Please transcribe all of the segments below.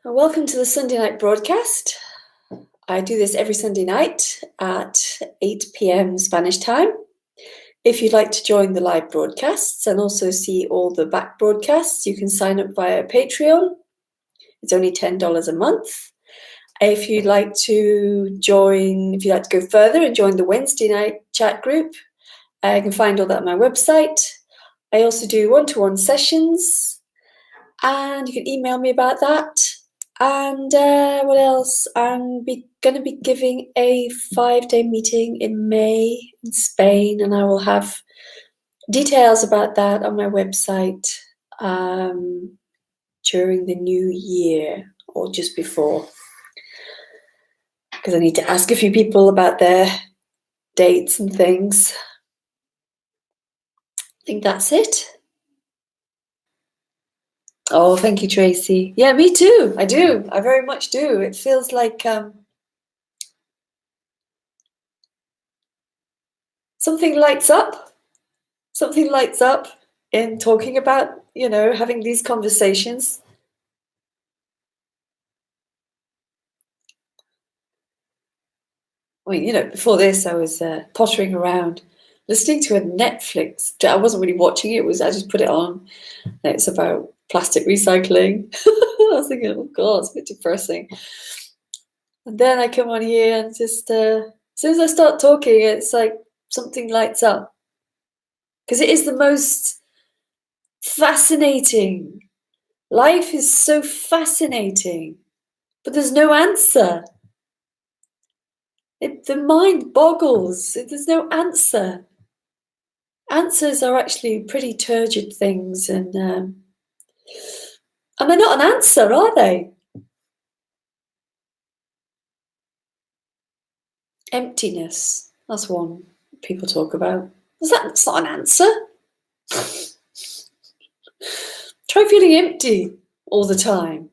Welcome to the Sunday night broadcast. I do this every Sunday night at 8 p.m. Spanish time. If you'd like to join the live broadcasts and also see all the back broadcasts, you can sign up via Patreon. It's only $10 a month. If you'd like to go further and join the Wednesday night chat group, you can find all that on my website. I also do one-to-one sessions, and you can email me about that. And what else? I'm going to be giving a 5-day meeting in May in Spain, and I will have details about that on my website during the new year or just before, because I need to ask a few people about their dates and things. I think that's it. Oh, thank you, Tracy. Yeah, me too. I do. I very much do. It feels like something lights up. Something lights up in talking about, having these conversations. I mean, before this, I was pottering around, listening to a Netflix. I wasn't really watching it. I just put it on. And it's about plastic recycling. I was thinking, oh God, it's a bit depressing. And then I come on here and just, as soon as I start talking, it's like something lights up. Because it is the most fascinating. Life is so fascinating, but there's no answer. The mind boggles. There's no answer. Answers are actually pretty turgid things, and they're not an answer, are they? Emptiness. That's one people talk about. That's not an answer. Try feeling empty all the time.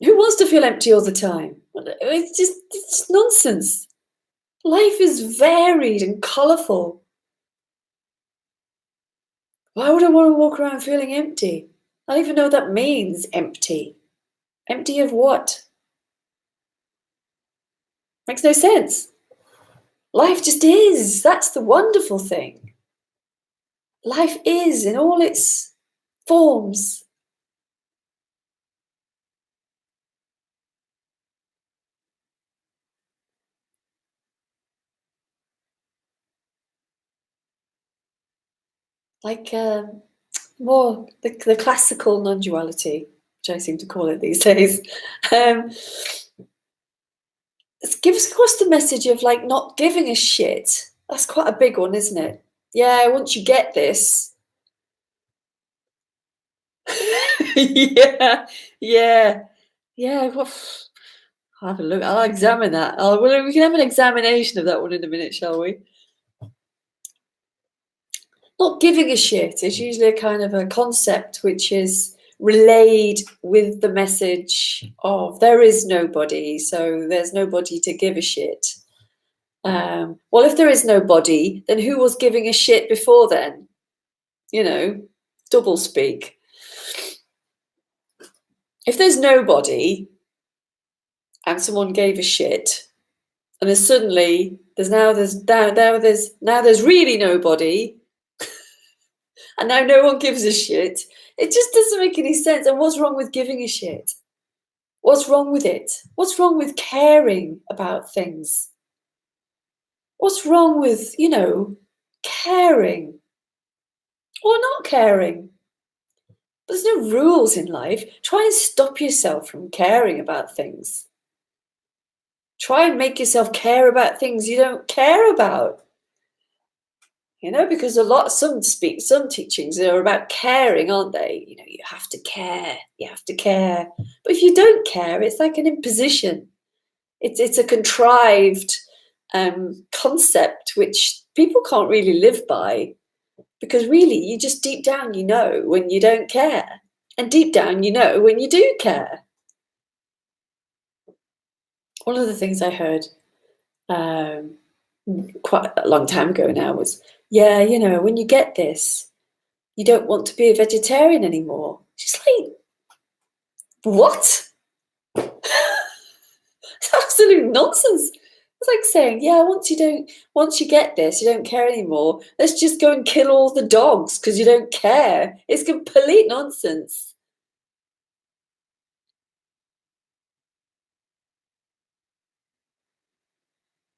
Who wants to feel empty all the time? It's nonsense. Life is varied and colourful. Why would I want to walk around feeling empty? I don't even know what that means, empty. Empty of what? Makes no sense. Life just is. That's the wonderful thing. Life is in all its forms. Like more the classical non-duality, which I seem to call it these days. It gives across the message of like not giving a shit. That's quite a big one, isn't it? Yeah, once you get this. yeah. Well, I'll have a look. I'll examine that. We can have an examination of that one in a minute, shall we? Not giving a shit is usually a kind of a concept which is relayed with the message of there is nobody, so there's nobody to give a shit. Well, if there is nobody, then who was giving a shit before then? Double speak. If there's nobody and someone gave a shit, and there's really nobody, and now no one gives a shit, it just doesn't make any sense. And what's wrong with giving a shit? What's wrong with it? What's wrong with caring about things? What's wrong with, caring or not caring? There's no rules in life. Try and stop yourself from caring about things. Try and make yourself care about things you don't care about. Because some teachings are about caring, aren't they? You have to care. You have to care. But if you don't care, it's like an imposition. It's a contrived concept which people can't really live by, because really you just deep down when you don't care, and deep down when you do care. One of the things I heard quite a long time ago now was, when you get this, you don't want to be a vegetarian anymore. Just like, what? It's absolute nonsense. It's like saying, yeah, once you get this, you don't care anymore. Let's just go and kill all the dogs because you don't care. It's complete nonsense.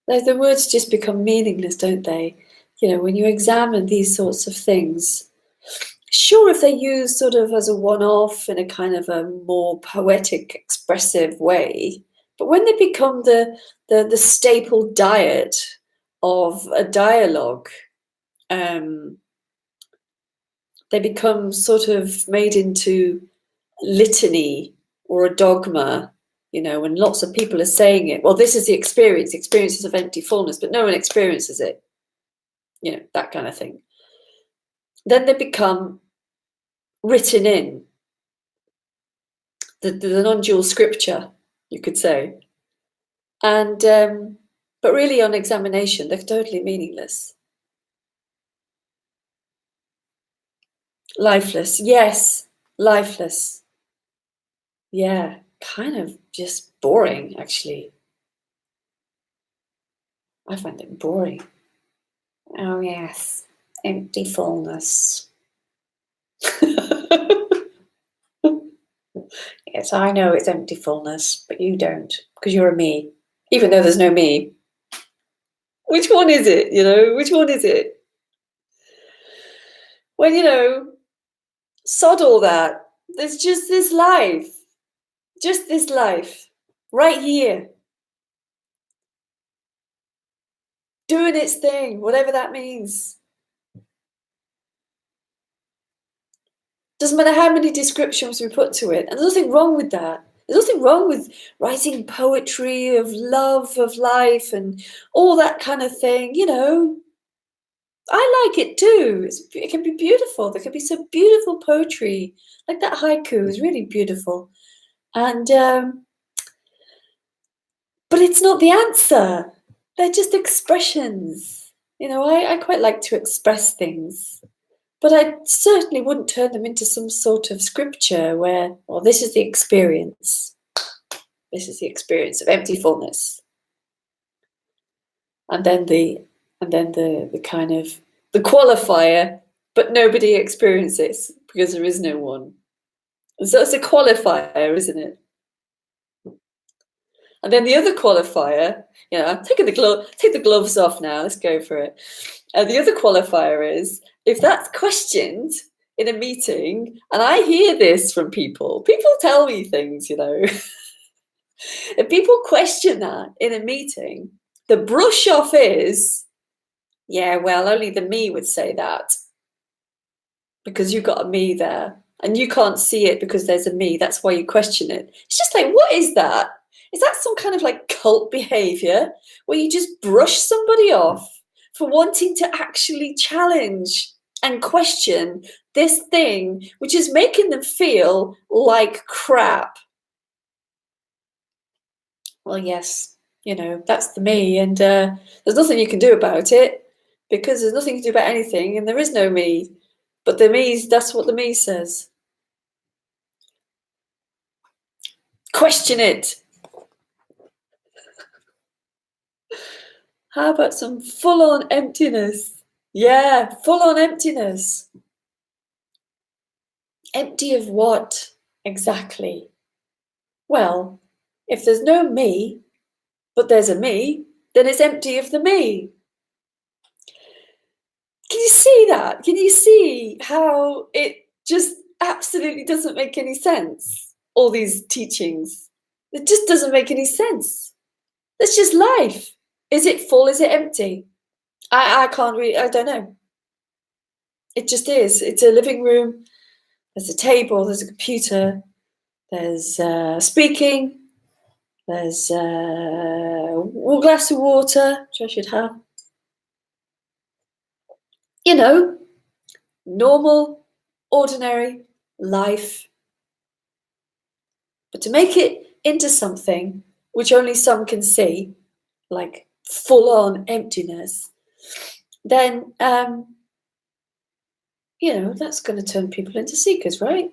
The words just become meaningless, don't they? When you examine these sorts of things, sure, if they're used sort of as a one-off in a kind of a more poetic, expressive way, but when they become the staple diet of a dialogue, they become sort of made into litany or a dogma, when lots of people are saying it. Well, this is the experiences of empty fullness, but no one experiences it, that kind of thing. Then they become written in the non-dual scripture, you could say. And but really on examination, they're totally meaningless. Lifeless, yes, lifeless. Yeah, kind of just boring, actually. I find it boring. Oh, yes, empty fullness. Yes, I know it's empty fullness, but you don't, because you're a me, even though there's no me. Which one is it? Which one is it? Well, sod all that. There's just this life, right here, doing its thing, whatever that means. Doesn't matter how many descriptions we put to it, and there's nothing wrong with that. There's nothing wrong with writing poetry of love, of life, and all that kind of thing. I like it too. It can be beautiful. There can be some beautiful poetry, like that haiku is really beautiful, and but it's not the answer. They're just expressions. I quite like to express things. But I certainly wouldn't turn them into some sort of scripture where, well, this is the experience. This is the experience of empty fullness. And then the kind of the qualifier, but nobody experiences because there is no one. And so it's a qualifier, isn't it? And then the other qualifier, I'm taking take the gloves off now. Let's go for it. The other qualifier is if that's questioned in a meeting, and I hear this from people tell me things, if people question that in a meeting, the brush off is, yeah, well, only the me would say that because you've got a me there and you can't see it because there's a me. That's why you question it. It's just like, what is that? Is that some kind of like cult behavior where you just brush somebody off for wanting to actually challenge and question this thing, which is making them feel like crap? Well, yes, that's the me, and there's nothing you can do about it because there's nothing you can do about anything, and there is no me. But that's what the me says. Question it. How about some full-on emptiness? Yeah, full-on emptiness. Empty of what exactly? Well, if there's no me, but there's a me, then it's empty of the me. Can you see that? Can you see how it just absolutely doesn't make any sense? All these teachings. It just doesn't make any sense. It's just life. Is it full? Is it empty? I can't really, I don't know. It just is. It's a living room. There's a table. There's a computer. There's speaking. There's a glass of water, which I should have. Normal, ordinary life. But to make it into something which only some can see, like full-on emptiness, then, that's going to turn people into seekers, right?